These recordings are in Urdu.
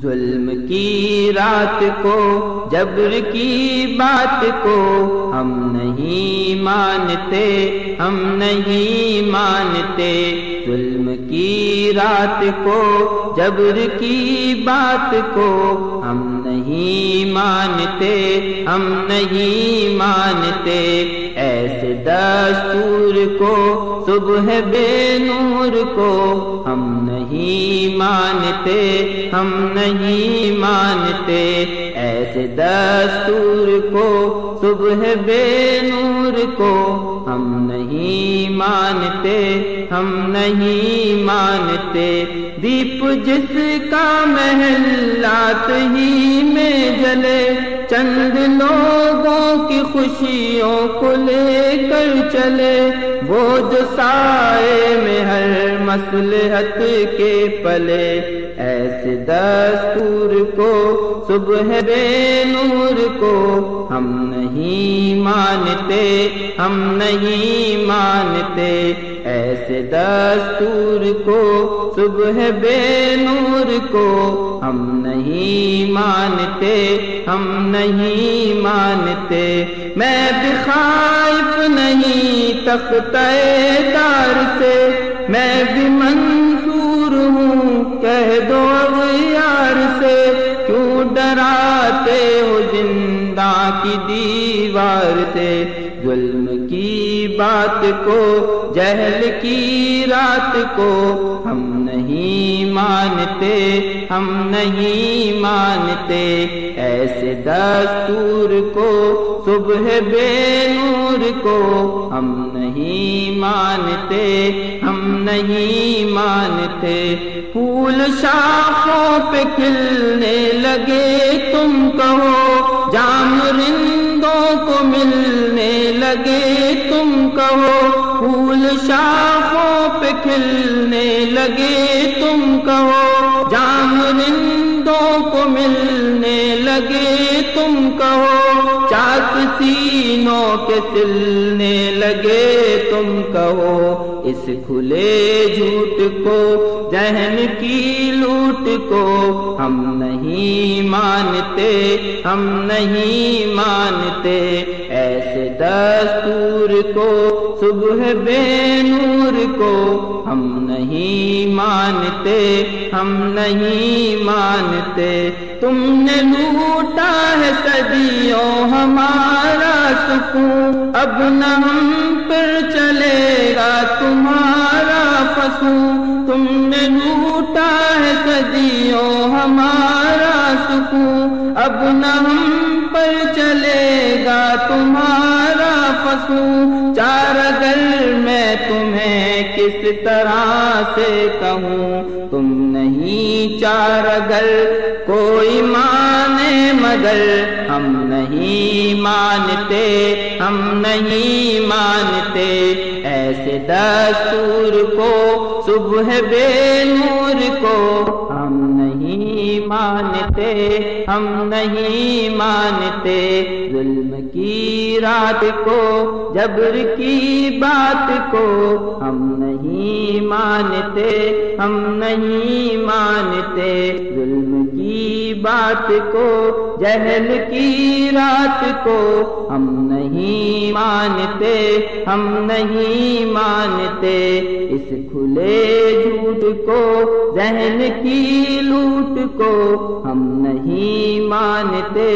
ظلم کی رات کو، جبر کی بات کو ہم نہیں مانتے، ہم نہیں مانتے۔ ظلم کی رات کو، جبر کی بات کو ہم نہیں مانتے، ہم نہیں مانتے۔ ایسے دستور کو، صبح بے نور کو ہم نہیں مانتے، ہم نہیں مانتے۔ ایسے دستور کو، صبح بے نور کو ہم نہیں مانتے، ہم نہیں مانتے۔ دیپ جس کا محلات ہی میں جلے، چند لوگوں کی خوشیوں کو لے کر چلے، وہ جو سائے میں ہر مصلحت کے پلے۔ ایسے دستور کو، صبح بے نور کو ہم نہیں مانتے، ہم نہیں مانتے۔ ایسے دستور کو، صبح بے نور کو ہم نہیں مانتے، ہم نہیں مانتے۔ میں بھی خائف نہیں تختہ دار سے، میں بھی منصور ہوں کہہ دو اغیار سے۔ کیوں ڈراتے ہو زنداں کی دیوار سے؟ ظلم کی بات کو، جہل کی رات کو ہم نہیں مانتے، ہم نہیں مانتے۔ ایسے دستور کو، صبح بے نور کو ہم نہیں مانتے، ہم نہیں مانتے۔ پھول شاخوں پہ کھلنے لگے تم کہو، جام رندوں کو ملنے لگے تم کہو، پھول شاخوں پہ کھلنے لگے تم کہو، جام رندوں کو ملنے لگے تم کہو، چاک سینوں کے سلنے لگے تم کہو۔ اس کھلے جھوٹ کو، ذہن کی لوٹ کو ہم نہیں مانتے، ہم نہیں مانتے۔ ایسے دستور کو، صبح بے نور کو ہم نہیں مانتے، ہم نہیں مانتے۔ تم نے لوٹا ہے صدیوں ہمارا سکون، اب نہ ہم پر چلے گا تمہارا فسون۔ تم نے لوٹا ہے صدیوں ہمارا سکون، اب نہ ہم پر چلے گا تمہارا فسون۔ چار اگر میں تمہیں کس طرح سے کہوں، تم نہیں چار اگر کوئی مانے مگر ہم نہیں مانتے، ہم نہیں مانتے۔ ایسے دستور کو، صبح بے نور کو ہم نہیں مانتے، ہم نہیں مانتے۔ ظلم کی رات کو، جبر کی بات کو ہم نہیں مانتے، ہم نہیں مانتے۔ ظلم کی بات کو، جہل کی رات کو ہم نہیں مانتے، ہم نہیں مانتے۔ اس کھلے جھوٹ کو، ذہن کی لوٹ کو ہم نہیں مانتے،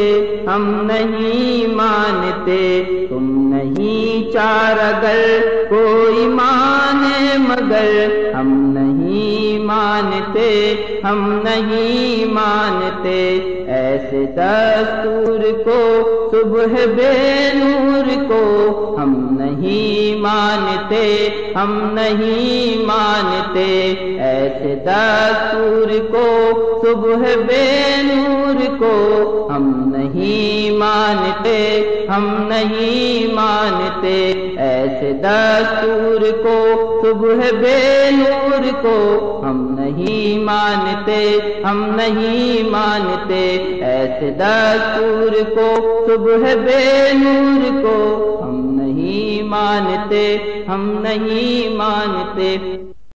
ہم نہیں مانتے۔ تم نہیں چار اگر کوئی مانے مگر ہم نہیں مانتے، ہم نہیں مانتے۔ ایسے دستور کو، صبح بے نور کو ہم نہیں مانتے، ہم نہیں مانتے۔ ایسے دستور کو، صبح بے نور کو ہم نہیں مانتے، ہم نہیں مانتے۔ ایسے دستور کو، صبح بے نور کو ہم نہیں مانتے، ہم نہیں مانتے۔ ایسے دستور کو، صبح بے نور کو ہم نہیں مانتے، ہم نہیں مانتے۔